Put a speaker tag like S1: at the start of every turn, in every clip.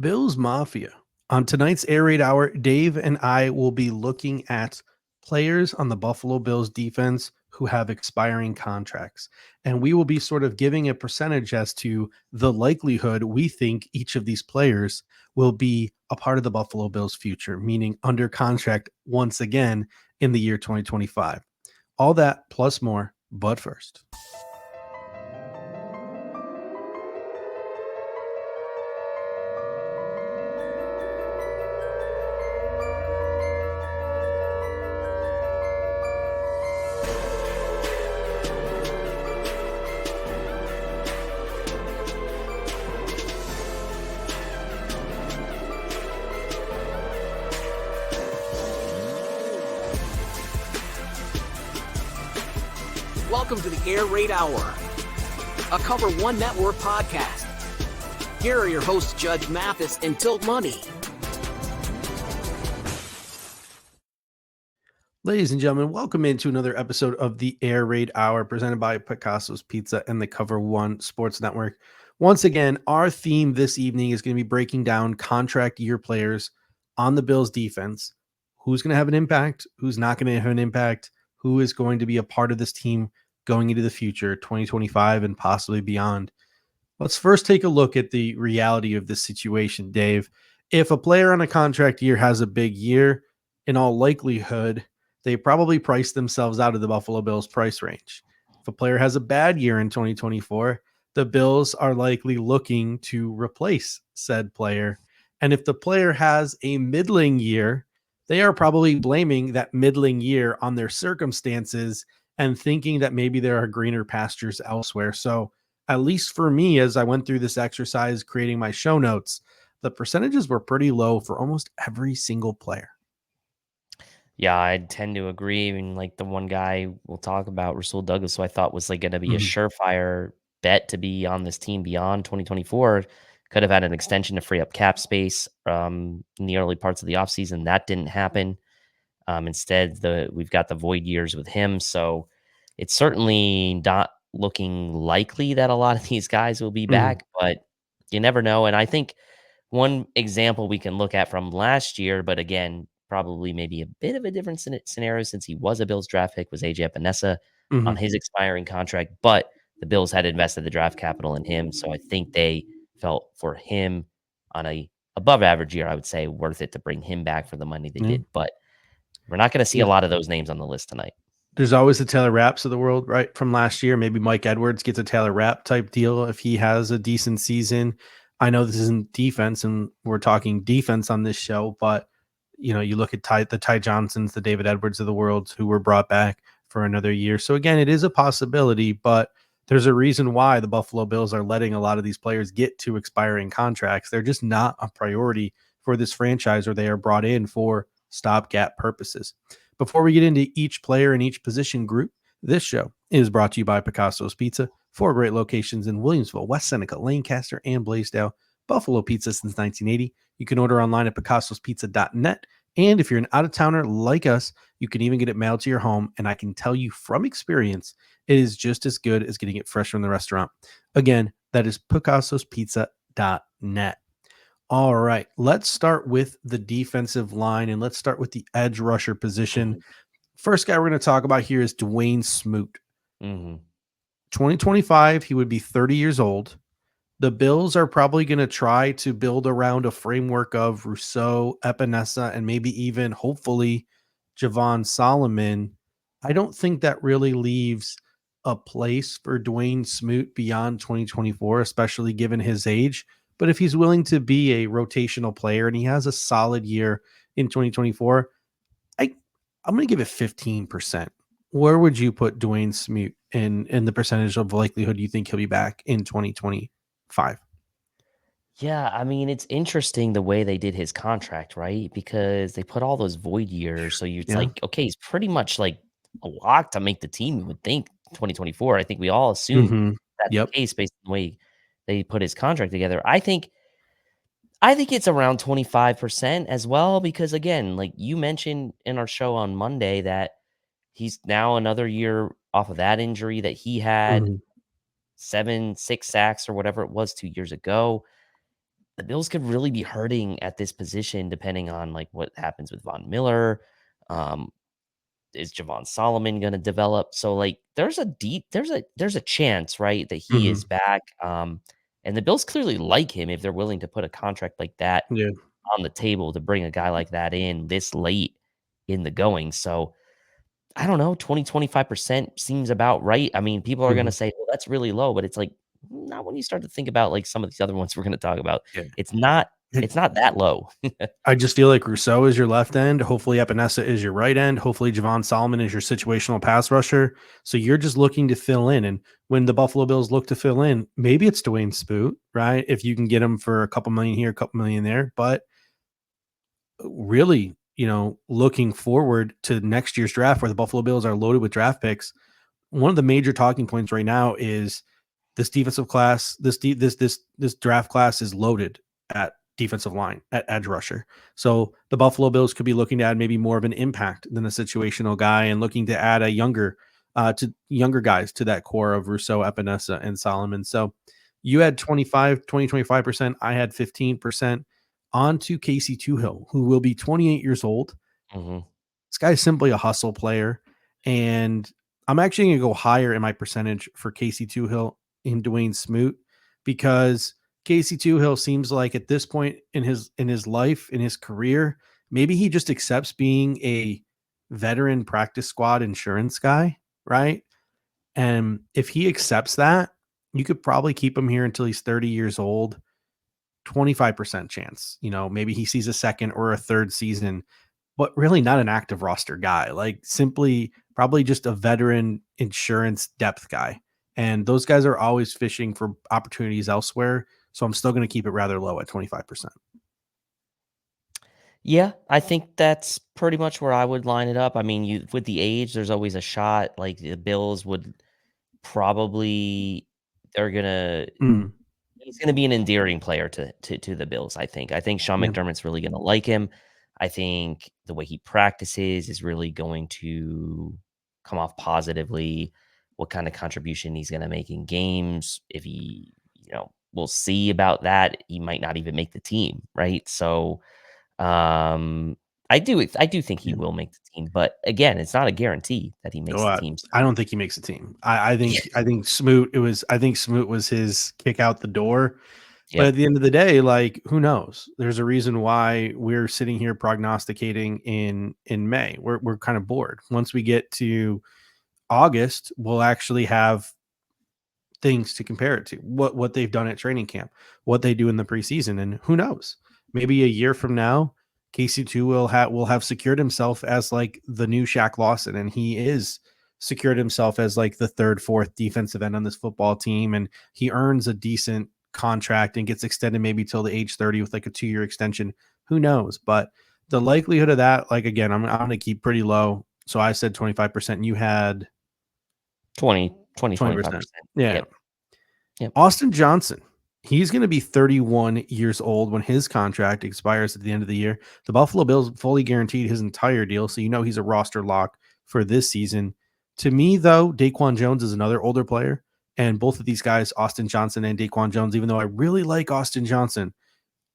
S1: Bills Mafia. On tonight's Air Raid Hour, Dave and I will be looking at players on the Buffalo Bills defense who have expiring contracts. And we will be sort of giving a percentage as to the likelihood we think each of these players will be a part of the Buffalo Bills' future, meaning under contract once again in the year 2025. All that plus more, but first.
S2: Welcome to the Air Raid Hour, a Cover One Network podcast. Here are your hosts, Judge Mathis and Tilt Money.
S1: Ladies and gentlemen, welcome into another episode of the Air Raid Hour presented by Picasso's Pizza and the Cover One Sports Network. Once again, our theme this evening is going to be breaking down contract year players on the Bills defense. Who's going to have an impact? Who's not going to have an impact? Who is going to be a part of this team going into the future, 2025 and possibly beyond? Let's first take a look at the reality of this situation, Dave. If a player on a contract year has a big year, in all likelihood, they probably price themselves out of the Buffalo Bills price range. If a player has a bad year in 2024, the Bills are likely looking to replace said player. And if the player has a middling year, they are probably blaming that middling year on their circumstances and thinking that maybe there are greener pastures elsewhere. So, at least for me, as I went through this exercise creating my show notes, the percentages were pretty low for almost every single player.
S3: Yeah, I tend to agree. I mean, like the one guy we'll talk about, Rasul Douglas, who I thought was like going to be a surefire bet to be on this team beyond 2024, could have had an extension to free up cap space in the early parts of the offseason. That didn't happen. Instead, we've got the void years with him. So it's certainly not looking likely that a lot of these guys will be back, but you never know. And I think one example we can look at from last year, but again, probably maybe a bit of a different scenario since he was a Bills draft pick, was AJ Epinesa on his expiring contract, but the Bills had invested the draft capital in him. So I think they felt for him on a above average year, I would say worth it to bring him back for the money they did. But we're not going to see a lot of those names on the list tonight.
S1: There's always the Taylor Rapps of the world, right? From last year, maybe Mike Edwards gets a Taylor Rapp type deal if he has a decent season. I know this isn't defense, and we're talking defense on this show, but you look at the Ty Johnsons, the David Edwards of the world, who were brought back for another year. So again, it is a possibility, but there's a reason why the Buffalo Bills are letting a lot of these players get to expiring contracts. They're just not a priority for this franchise, or they are brought in for stopgap purposes. Before we get into each player in each position group, this show is brought to you by Picasso's Pizza. 4 great locations in Williamsville, West Seneca, Lancaster, and Blaisdell. Buffalo Pizza since 1980. You can order online at picassospizza.net. And if you're an out-of-towner like us, you can even get it mailed to your home. And I can tell you from experience, it is just as good as getting it fresh from the restaurant. Again, that is picassospizza.net. All right, let's start with the defensive line, and let's start with the edge rusher position. First guy we're going to talk about here is Dawuane Smoot. 2025, he would be 30 years old. The Bills are probably going to try to build around a framework of Rousseau, Epinesa, and maybe even, hopefully, Javon Solomon. I don't think that really leaves a place for Dawuane Smoot beyond 2024, especially given his age. But if he's willing to be a rotational player and he has a solid year in 2024, I'm going to give it 15%. Where would you put Dawuane Smoot in the percentage of likelihood you think he'll be back in 2025?
S3: Yeah, I mean, it's interesting the way they did his contract, right? Because they put all those void years. So it's like, okay, he's pretty much like a lock to make the team, you would think, 2024. I think we all assume that's the case based on the way they put his contract together. I think it's around 25% as well, because again, like you mentioned in our show on Monday, that he's now another year off of that injury that he had 6 sacks or whatever it was 2 years ago. the Bills could really be hurting at this position depending on like what happens with Von Miller. Um, is Javon Solomon going to develop? So like there's a chance, right, that he is
S1: Mhm.
S3: back. And the Bills clearly like him if they're willing to put a contract like that
S1: Yeah.
S3: on the table to bring a guy like that in this late in the going. So I don't know, 25% seems about right. I mean, people are going to
S1: Mhm.
S3: say, well, that's really low, but it's like not when you start to think about like some of these other ones we're going to talk about.
S1: Yeah.
S3: It's not
S1: It
S3: it's not that low.
S1: I just feel like Rousseau is your left end. Hopefully, Epinesa is your right end. Hopefully, Javon Solomon is your situational pass rusher. So you're just looking to fill in. And when the Buffalo Bills look to fill in, maybe it's Dwayne Smoot, right? If you can get him for a couple million here, a couple million there. But really, looking forward to next year's draft where the Buffalo Bills are loaded with draft picks, one of the major talking points right now is this defensive class, this draft class is loaded at defensive line, at edge rusher. So the Buffalo Bills could be looking to add maybe more of an impact than a situational guy, and looking to add a younger guys to that core of Rousseau, Epinesa, and Solomon. So you had 25%. I had 15%. On to Casey Toohill, who will be 28 years old.
S3: Mhm.
S1: This guy's simply a hustle player. And I'm actually going to go higher in my percentage for Casey Toohill in Dwayne Smoot, because Casey Toohill seems like at this point in his life, in his career, maybe he just accepts being a veteran practice squad insurance guy, right? And if he accepts that, you could probably keep him here until he's 30 years old. 25% chance, maybe he sees a second or a third season, but really not an active roster guy, like simply probably just a veteran insurance depth guy. And those guys are always fishing for opportunities elsewhere. So I'm still going to keep it rather low at 25%.
S3: Yeah, I think that's pretty much where I would line it up. I mean, you with the age, there's always a shot. Like the Bills would probably they're gonna
S1: Mm,
S3: he's gonna be an endearing player to the Bills, I think. I think Sean
S1: yeah.
S3: McDermott's really gonna like him. I think the way he practices is really going to come off positively. What kind of contribution he's gonna make in games. If he, we'll see about that. He might not even make the team, right? So um, I do think he
S1: Yeah.
S3: will make the team, but again, it's not a guarantee that he makes
S1: Oh,
S3: the team.
S1: I
S3: So
S1: don't think he makes a team. I think Smoot was his kick out the door. But at
S3: yep.
S1: the end of the day, like, who knows? There's a reason why we're sitting here prognosticating in May. We're kind of bored. Once we get to August, we'll actually have things to compare it to. What they've done at training camp, what they do in the preseason, and who knows? Maybe a year from now, KC2 will have secured himself as like the new Shaq Lawson, and he is secured himself as like the third, fourth defensive end on this football team, and he earns a decent contract and gets extended maybe till the age 30 with like a 2-year extension. Who knows? But the likelihood of that, like again, I'm gonna keep pretty low. So I said 25%. You had 20%.
S3: 25%.
S1: Yeah.
S3: Yep. Yep.
S1: Austin Johnson, he's going to be 31 years old when his contract expires at the end of the year. The Buffalo Bills fully guaranteed his entire deal, so he's a roster lock for this season. To me, though, Daquan Jones is another older player, and both of these guys, Austin Johnson and Daquan Jones, even though I really like Austin Johnson,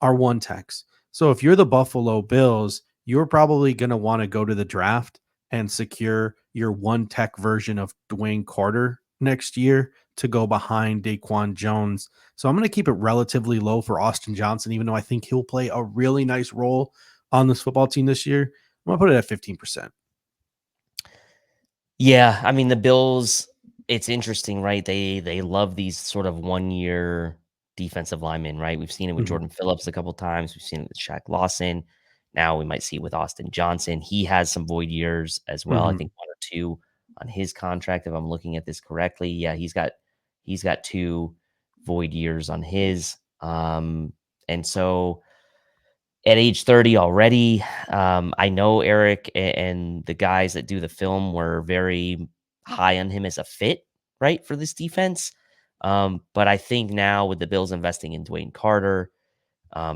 S1: are one techs. So if you're the Buffalo Bills, you're probably going to want to go to the draft and secure your one tech version of Dwayne Carter next year to go behind Daquan Jones. So I'm going to keep it relatively low for Austin Johnson, even though I think he'll play a really nice role on this football team this year. I'm going to put it at 15%.
S3: Yeah, I mean the Bills. It's interesting, right? They love these sort of 1 year defensive linemen, right? We've seen it with
S1: Mhm.
S3: Jordan Phillips a couple times. We've seen it with Shaq Lawson. Now we might see it with Austin Johnson. He has some void years as well. I
S1: Mhm.
S3: think 1 or 2 on his contract, if I'm looking at this correctly. Yeah, he's got 2 void years on his. And so at age 30 already. I know Eric and the guys that do the film were very high on him as a fit, right, for this defense. But I think now with the Bills investing in Dwayne Carter,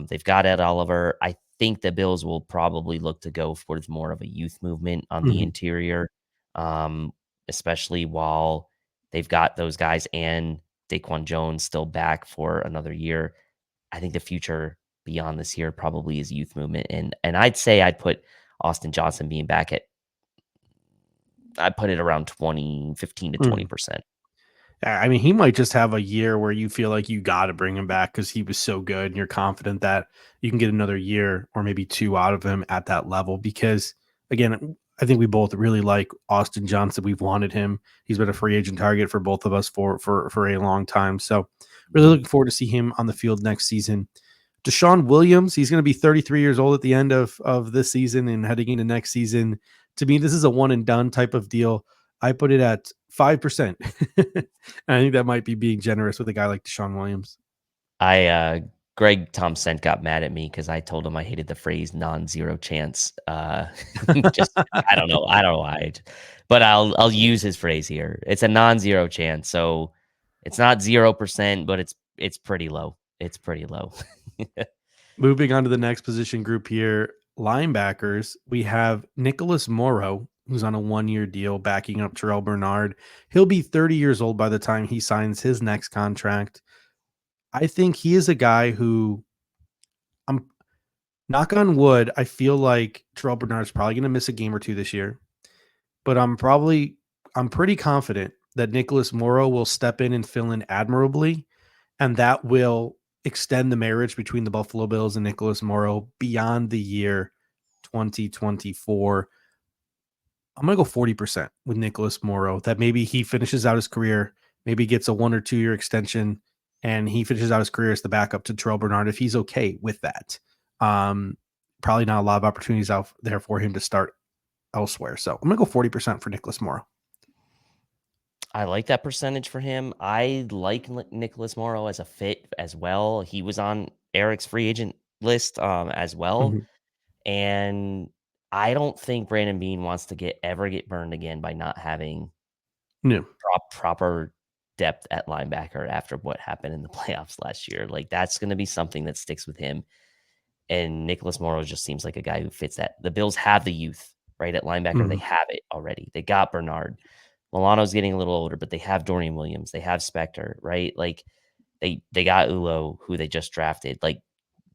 S3: they've got Ed Oliver. I think the Bills will probably look to go for more of a youth movement on the
S1: Mhm.
S3: interior, um, especially while they've got those guys and Daquan Jones still back for another year. I think the future beyond this year probably is youth movement. And I'd say I'd put Austin Johnson being back at, I'd put it around 15 to 20%.
S1: I mean, he might just have a year where you feel like you got to bring him back because he was so good and you're confident that you can get another year or maybe 2 out of him at that level. Because, again, I think we both really like Austin Johnson. We've wanted him. He's been a free agent target for both of us for a long time. So really looking forward to see him on the field next season. DeShawn Williams, he's going to be 33 years old at the end of this season and heading into next season. To me, this is a one and done type of deal. I put it at 5%. I think that might be being generous with a guy like DeShawn Williams.
S3: Greg Thompson got mad at me because I told him I hated the phrase non-zero chance. Just I don't know why, but I'll use his phrase here. It's a non-zero chance, so it's not 0%, but it's pretty low. It's pretty low.
S1: Moving on to the next position group here, linebackers. We have Nicholas Morrow, who's on a 1-year deal backing up Terrell Bernard. He'll be 30 years old by the time he signs his next contract. I think he is a guy who, I'm knock on wood, I feel like Terrell Bernard's probably going to miss a game or 2 this year, but I'm pretty confident that Nicholas Morrow will step in and fill in admirably, and that will extend the marriage between the Buffalo Bills and Nicholas Morrow beyond the year 2024. I'm going to go 40% with Nicholas Morrow, that maybe he finishes out his career, maybe gets a 1 or 2 year extension, and he finishes out his career as the backup to Terrell Bernard if he's okay with that. Probably not a lot of opportunities out there for him to start elsewhere. So I'm going to go 40% for Nicholas Morrow.
S3: I like that percentage for him. I like Nicholas Morrow as a fit as well. He was on Eric's free agent list as well.
S1: Mm-hmm.
S3: And I don't think Brandon Beane wants to ever get burned again by not having proper depth at linebacker after what happened in the playoffs last year. Like, that's going to be something that sticks with him. And Nicholas Morrow just seems like a guy who fits that. The Bills have the youth, right? At linebacker,
S1: Mm-hmm.
S3: They have it already. They got Bernard. Milano's getting a little older, but they have Dorian Williams. They have Spector, right? Like, they got Ulo, who they just drafted. Like,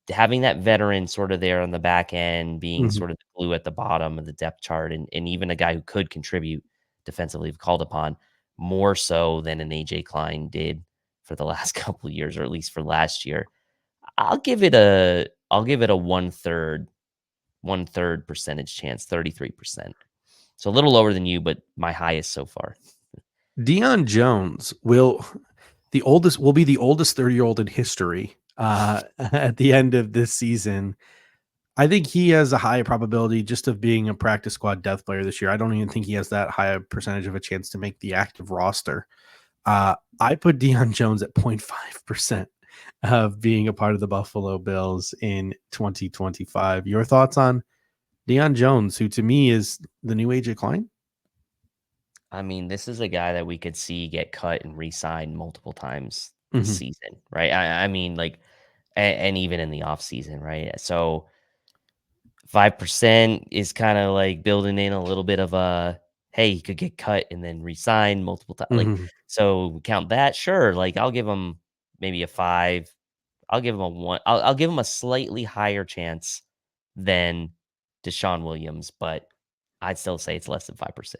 S3: having that veteran sort of there on the back end, being sort of the glue at the bottom of the depth chart, and even a guy who could contribute defensively if called upon, more so than an AJ Klein did for the last couple of years, or at least for last year. I'll give it a one-third percentage chance, 33%. So a little lower than you, but my highest so far.
S1: Deion Jones will be the oldest 30-year-old in history at the end of this season. I think he has a high probability just of being a practice squad depth player this year. I don't even think he has that high a percentage of a chance to make the active roster. I put Deion Jones at 0.5% of being a part of the Buffalo Bills in 2025. Your thoughts on Deion Jones, who to me is the new AJ Klein?
S3: I mean, this is a guy that we could see get cut and re-signed multiple times this season, right? I mean, like, and even in the off season, right? So 5% is kind of like building in a little bit of a, hey, he could get cut and then re-signed multiple times. Like, so we count that. Sure. Like, I'll give him maybe a 5. I'll give him a 1. I'll give him a slightly higher chance than DeShawn Williams, but I'd still say it's less than 5%.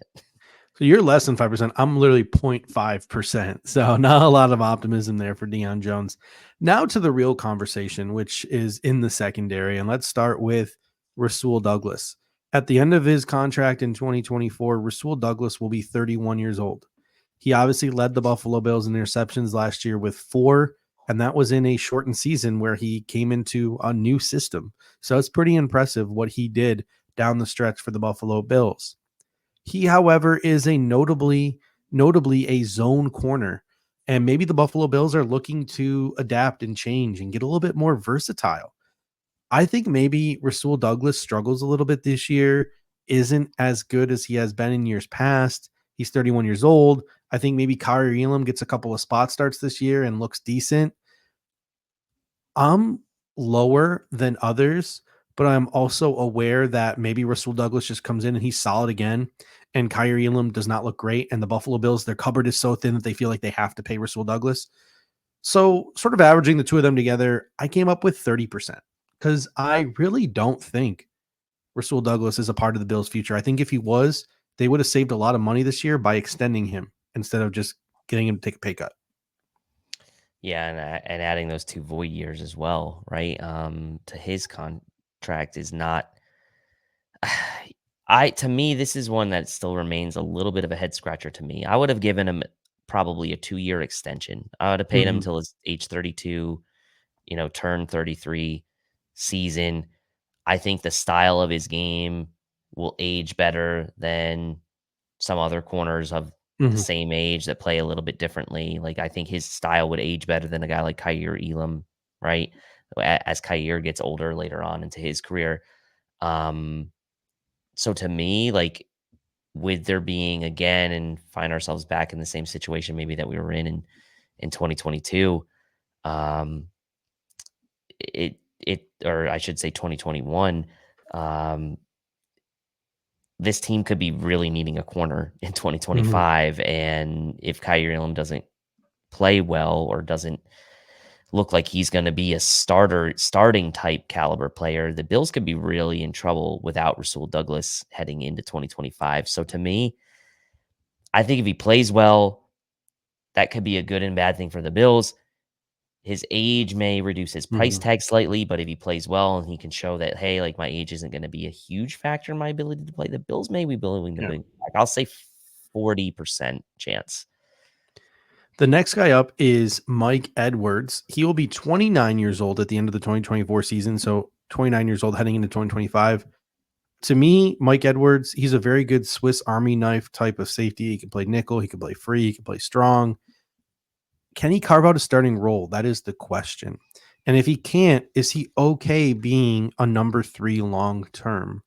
S1: So you're less than 5%. I'm literally 0.5%. So not a lot of optimism there for Deion Jones. Now to the real conversation, which is in the secondary. And let's start with Rasul Douglas. At the end of his contract in 2024, Rasul Douglas will be 31 years old. He obviously led the Buffalo Bills in interceptions last year with 4, and that was in a shortened season where he came into a new system. So it's pretty impressive what he did down the stretch for the Buffalo Bills. He, however, is a notably a zone corner, and maybe the Buffalo Bills are looking to adapt and change and get a little bit more versatile. I think maybe Rasul Douglas struggles a little bit this year, isn't as good as he has been in years past. He's 31 years old. I think maybe Kyrie Elam gets a couple of spot starts this year and looks decent. I'm lower than others, but I'm also aware that maybe Rasul Douglas just comes in and he's solid again, and Kyrie Elam does not look great, and the Buffalo Bills, their cupboard is so thin that they feel like they have to pay Rasul Douglas. So, sort of averaging the two of them together, I came up with 30% because I really don't think Rasul Douglas is a part of the Bills' future. I think if he was, they would have saved a lot of money this year by extending him instead of just getting him to take a pay cut.
S3: Yeah, and adding those 2 void years as well, right? To his contract is not. To me, this is one that still remains a little bit of a head scratcher to me. I would have given him probably a 2-year extension. I would have paid him
S1: Mhm.
S3: until his age 32, turn 33 season. I think the style of his game will age better than some other corners of the
S1: Mhm.
S3: same age that play a little bit differently. Like, I think his style would age better than a guy like Kyer Elam, right? As Kyer gets older later on into his career. Um, so to me, like, with there being again and find ourselves back in the same situation maybe that we were in 2022, um, or I should say 2021, um, this team could be really needing a corner in
S1: Mhm.
S3: 2025. And if Kyrie Elam doesn't play well or doesn't look like he's going to be a starting type caliber player, the Bills could be really in trouble without Rasul Douglas heading into 2025. So to me, I think if he plays well, that could be a good and bad thing for the Bills. His age may reduce his price
S1: Mhm.
S3: tag slightly, but if he plays well and he can show that, hey, like my age isn't going to be a huge factor in my ability to play, the Bills may be willing to
S1: Yeah.
S3: bring back. I'll say 40% chance.
S1: The next guy up is Mike Edwards. He will be 29 years old at the end of the 2024 season. So 29 years old heading into 2025. To me, Mike Edwards, he's a very good Swiss Army knife type of safety. He can play nickel, he can play free, he can play strong. Can he carve out a starting role? That is the question. And if he can't, is he okay being a number 3 long term?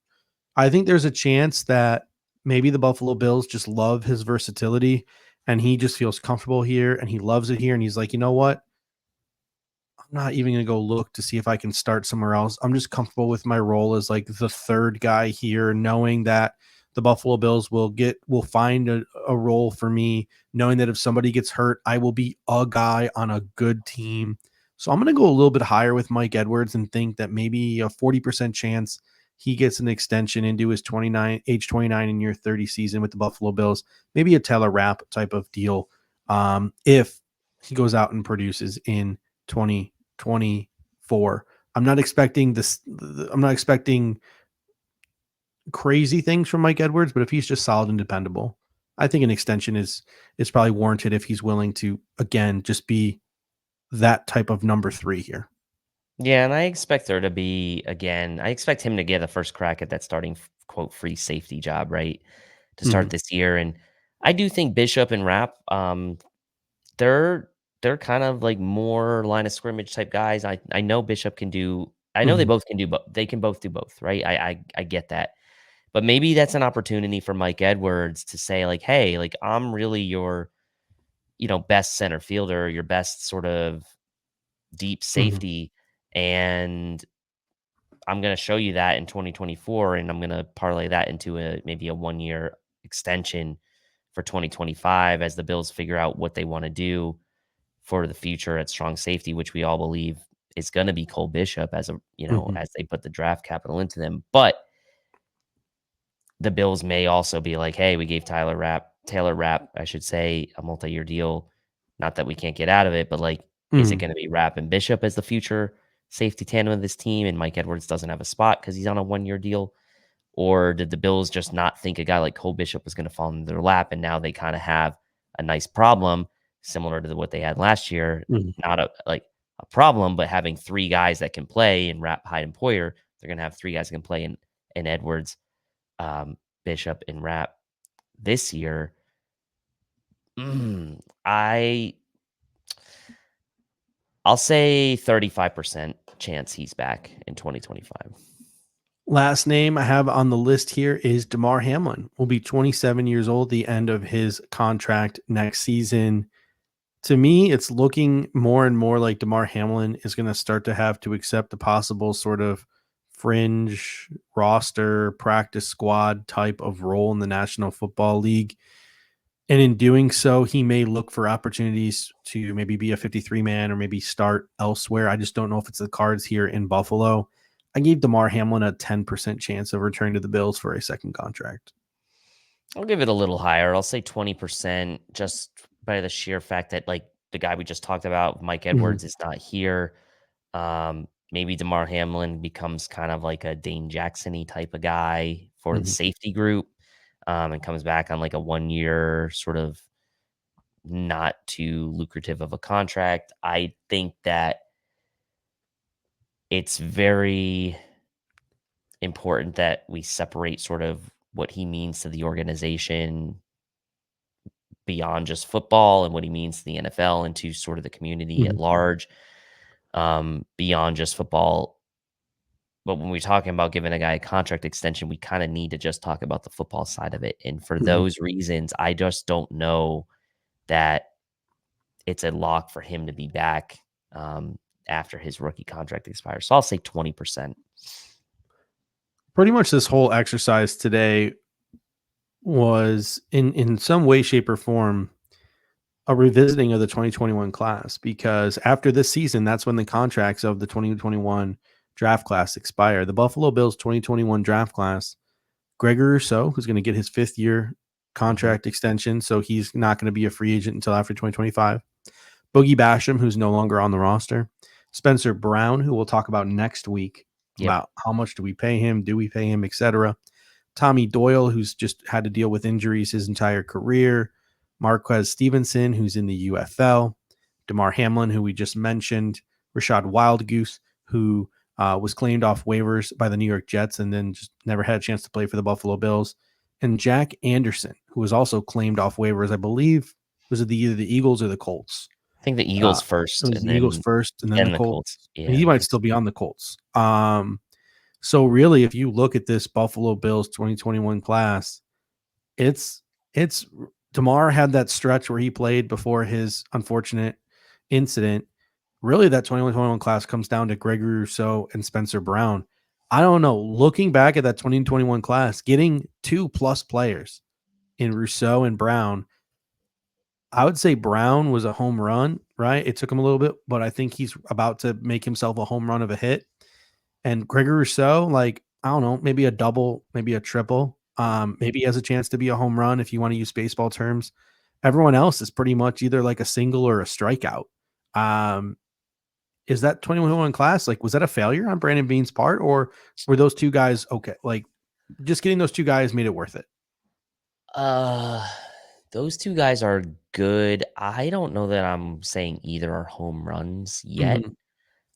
S1: I think there's a chance that maybe the Buffalo Bills just love his versatility and he just feels comfortable here and he loves it here. And he's like, you know what? I'm not even going to go look to see if I can start somewhere else. I'm just comfortable with my role as like the third guy here, knowing that the Buffalo Bills will find a role for me, knowing that if somebody gets hurt, I will be a guy on a good team. So I'm going to go a little bit higher with Mike Edwards and think that maybe a 40% chance he gets an extension into his age 29 in year 30 season with the Buffalo Bills, maybe a Taylor Rapp type of deal. If he goes out and produces in 2024. I'm not expecting this. I'm not expecting crazy things from Mike Edwards, but if he's just solid and dependable, I think an extension is probably warranted if he's willing to again just be that type of number 3 here.
S3: Yeah, and I expect there to be again. I expect him to get a first crack at that starting quote free safety job, right, to start
S1: Mhm.
S3: this year. And I do think Bishop and Rapp, they're they're kind of like more line of scrimmage type guys. I know Bishop can do. I know they
S1: Mhm.
S3: both can do both. They can both do both, right? I get that. But maybe that's an opportunity for Mike Edwards to say like, "Hey, like I'm really your, best center fielder, your best sort of deep
S1: Mhm.
S3: safety, and I'm going to show you that in 2024 and I'm going to parlay that into maybe a 1-year extension for 2025 as the Bills figure out what they want to do for the future at strong safety, which we all believe is going to be Cole Bishop
S1: Mhm.
S3: as they put the draft capital into them. But the Bills may also be like, hey, we gave Taylor Rapp, I should say, a multi-year deal. Not that we can't get out of it, but like, is it
S1: Mhm.
S3: going to be Rapp and Bishop as the future safety tandem of this team? And Mike Edwards doesn't have a spot because he's on a 1-year deal. Or did the Bills just not think a guy like Cole Bishop was going to fall into their lap? And now they kind of have a nice problem similar to what they had last year.
S1: Mhm.
S3: Not a problem, but having 3 guys that can play in Rapp, Hyde, and Poyer, they're going to have 3 guys that can play in Edwards, um, Bishop, and Rapp this year. Mm, I I'll say 35% chance he's back in 2025.
S1: Last name I have on the list here is Damar Hamlin. Will be 27 years old the end of his contract next season. To me, it's looking more and more like Damar Hamlin is going to start to have to accept the possible sort of fringe roster practice squad type of role in the National Football League. And in doing so, he may look for opportunities to maybe be a 53 man or maybe start elsewhere. I just don't know if it's the cards here in Buffalo. I gave Damar Hamlin a 10% chance of returning to the Bills for a second contract.
S3: I'll give it a little higher. I'll say 20% just by the sheer fact that, like, the guy we just talked about, Mike Edwards, is not here. Maybe Damar Hamlin becomes kind of like a Dane Jackson-y type of guy for the safety group, and comes back on like a 1-year sort of not too lucrative of a contract. I think that it's very important that we separate sort of what he means to the organization beyond just football and what he means to the NFL and to sort of the community at large, beyond just football. But when we're talking about giving a guy a contract extension, we kind of need to just talk about the football side of it. And for those reasons, I just don't know that it's a lock for him to be back after his rookie contract expires. So I'll say 20%.
S1: Pretty much this whole exercise today was in some way, shape, or form a revisiting of the 2021 class, because after this season, that's when the contracts of the 2021 draft class expire. The Buffalo Bills 2021 draft class, Gregory Rousseau, who's going to get his 5th-year contract extension, so he's not going to be a free agent until after 2025. Boogie Basham, who's no longer on the roster. Spencer Brown, who we'll talk about next week about how much do we pay him, do we pay him, etc. Tommy Doyle, who's just had to deal with injuries his entire career. Marquez Stevenson, who's in the UFL. Damar Hamlin, who we just mentioned. Rashad Wildgoose, who was claimed off waivers by the New York Jets and then just never had a chance to play for the Buffalo Bills. And Jack Anderson, who was also claimed off waivers, I believe, was it either the Eagles or the Colts?
S3: I think the Eagles first.
S1: It was the Eagles first and then the Colts.
S3: Yeah,
S1: he might still be on the Colts. So really, if you look at this Buffalo Bills 2021 class, it's Damar had that stretch where he played before his unfortunate incident. Really, that 2021 class comes down to Gregory Rousseau and Spencer Brown. I don't know. Looking back at that 2021 class, getting 2+ players in Rousseau and Brown, I would say Brown was a home run, right? It took him a little bit, but I think he's about to make himself a home run of a hit. And Gregory Rousseau, like, I don't know, maybe a double, maybe a triple. Maybe he has a chance to be a home run if you want to use baseball terms. Everyone else is pretty much either like a single or a strikeout. Is that 2021 class, like, was that a failure on Brandon Beane's part, or were those two guys okay? Like, just getting those two guys made it worth it.
S3: Those two guys are good. I don't know that I'm saying either are home runs yet.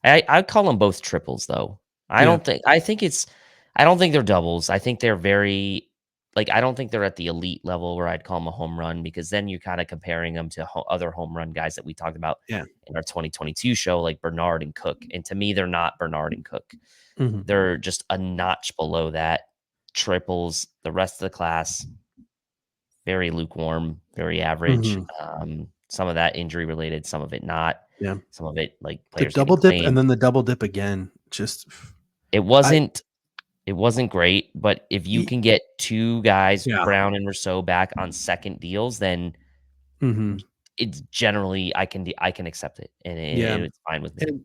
S3: I'd call them both triples, though. I don't think they're doubles. I think they're very, like, I don't think they're at the elite level where I'd call them a home run, because then you're kind of comparing them to other home run guys that we talked about in our 2022 show, like Bernard and Cook. And to me, they're not Bernard and Cook. They're just a notch below that. Triples, the rest of the class, very lukewarm, very average. Some of that injury related, some of it not.
S1: Yeah.
S3: Some of it, like,
S1: The
S3: players
S1: double
S3: getting
S1: dip
S3: claimed.
S1: and then the double dip again. Just
S3: It wasn't great, but if you can get two guys, Brown and Rousseau, back on second deals, then it's generally I can accept it, and it's fine with me.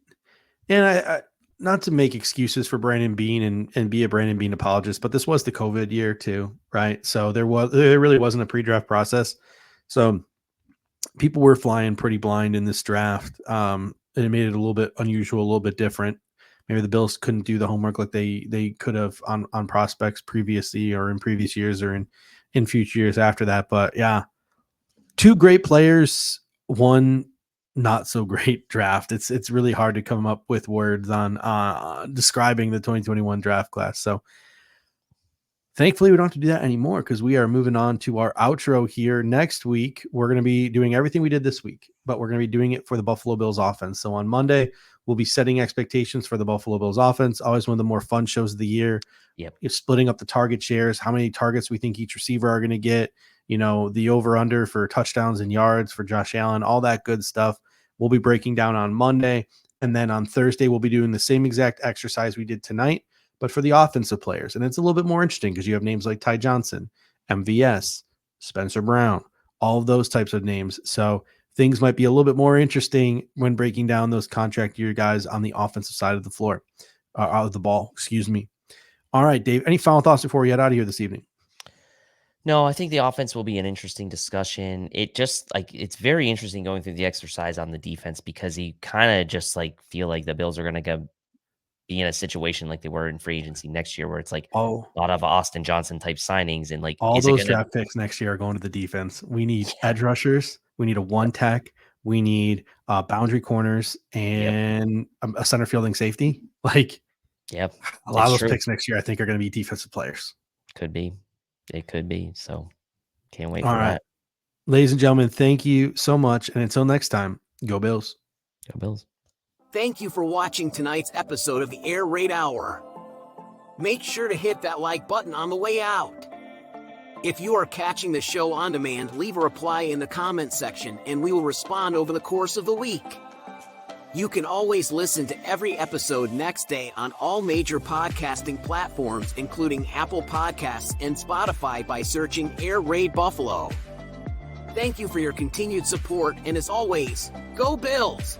S1: And I not to make excuses for Brandon Beane and be a Brandon Beane apologist, but this was the COVID year too, right? So there really wasn't a pre-draft process. So people were flying pretty blind in this draft. And it made it a little bit unusual, a little bit different. Maybe the Bills couldn't do the homework like they could have on prospects previously or in previous years or in future years after that. But yeah, two great players, one not so great draft. It's really hard to come up with words on describing the 2021 draft class. So thankfully we don't have to do that anymore, because we are moving on to our outro here. Next week, we're going to be doing everything we did this week, but we're going to be doing it for the Buffalo Bills offense. So on Monday, we'll be setting expectations for the Buffalo Bills offense. Always one of the more fun shows of the year.
S3: Yep.
S1: You're splitting up the target shares, how many targets we think each receiver are going to get, the over under for touchdowns and yards for Josh Allen, all that good stuff. We'll be breaking down on Monday. And then on Thursday, we'll be doing the same exact exercise we did tonight, but for the offensive players. And it's a little bit more interesting because you have names like Ty Johnson, MVS, Spencer Brown, all of those types of names. So things might be a little bit more interesting when breaking down those contract year guys on the offensive side of the floor, out of the ball, excuse me. All right, Dave, any final thoughts before we get out of here this evening?
S3: No, I think the offense will be an interesting discussion. It just it's very interesting going through the exercise on the defense because you kind of just feel like the Bills are going to be in a situation like they were in free agency next year, where it's a lot of Austin Johnson type signings, and
S1: all
S3: is it
S1: those
S3: going to
S1: draft picks next year are going to the defense. We need edge rushers. We need a one tech. We need boundary corners and a center fielding safety.
S3: Yep,
S1: a lot of those picks next year, I think, are going to be defensive players.
S3: Could be. It could be. So can't wait
S1: for
S3: that.
S1: Ladies and gentlemen, thank you so much. And until next time, go Bills.
S3: Go Bills.
S2: Thank you for watching tonight's episode of the Air Raid Hour. Make sure to hit that like button on the way out. If you are catching the show on demand, leave a reply in the comment section and we will respond over the course of the week. You can always listen to every episode next day on all major podcasting platforms, including Apple Podcasts and Spotify, by searching Air Raid Buffalo. Thank you for your continued support, and as always, go Bills!